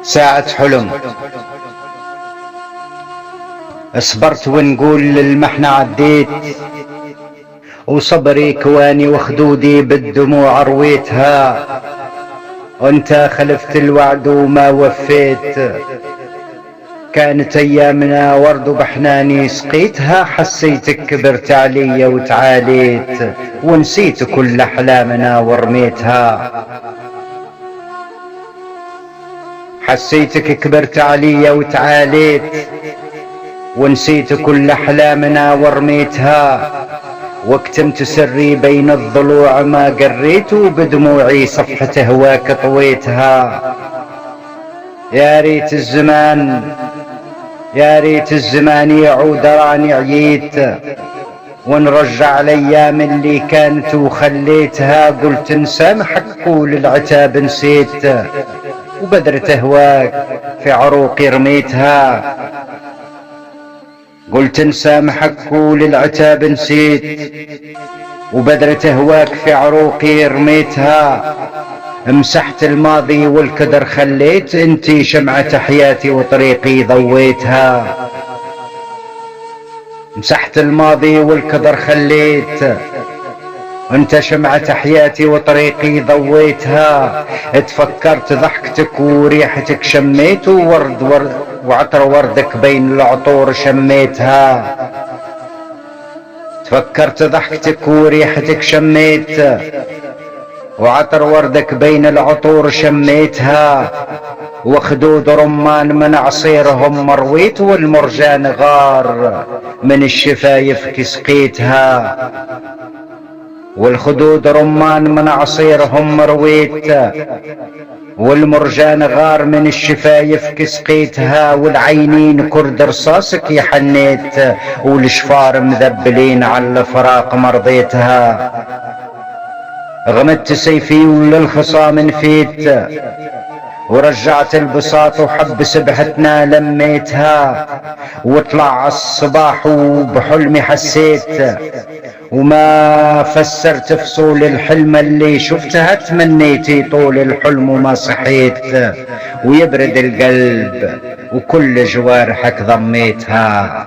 ساعة حلم. صبرت ونقول للمحنة عديت، وصبري كواني وخدودي بالدموع رويتها، وانت خلفت الوعد وما وفيت. كانت ايامنا ورد وبحناني سقيتها، حسيتك كبرت علي وتعاليت، ونسيت كل احلامنا ورميتها. حسيتك كبرت علي وتعاليت، ونسيت كل احلامنا ورميتها. واكتمت سري بين الضلوع ما قريت، وبدموعي صفحة هواك طويتها. يا ريت الزمان، يا ريت الزمان يعود راني عييت، ونرجع الايام اللي كانت وخليتها. قلت نسامحك وللعتاب نسيت، وبذرة هواك في عروقي رميتها. قلت نسامحك وللعتاب نسيت، وبذرة هواك في عروقي رميتها. مسحت الماضي والكدر خليت، انتي شمعة حياتي وطريقي ضويتها. مسحت الماضي والكدر خليت، انت شمعة حياتي وطريقي ضويتها. اتفكرت ضحكتك وريحتك شميت، وورد وعطر وردك بين العطور شميتها. تفكرت ضحكتك وريحتك شميت، وعطر وردك بين العطور شميتها. وخدود رمان من عصيرهم مرويت، والمرجان غار من الشفايف سقيتها. والخدود رمان من عصيرهم مرويت، والمرجان غار من الشفايف سقيتها. والعينين كرد رصاصك يحنيت، والشفار مذبلين على الفراق مرضيتها. غمدت سيفي وللخصام نفيت، ورجعت البساط وحب سبحتنا لميتها. وطلع الصباح وبحلمي حسيت، وما فسرت فصول الحلم اللي شفتها. تمنيتي طول الحلم وما صحيت، ويبرد القلب وكل جوارحك ضميتها.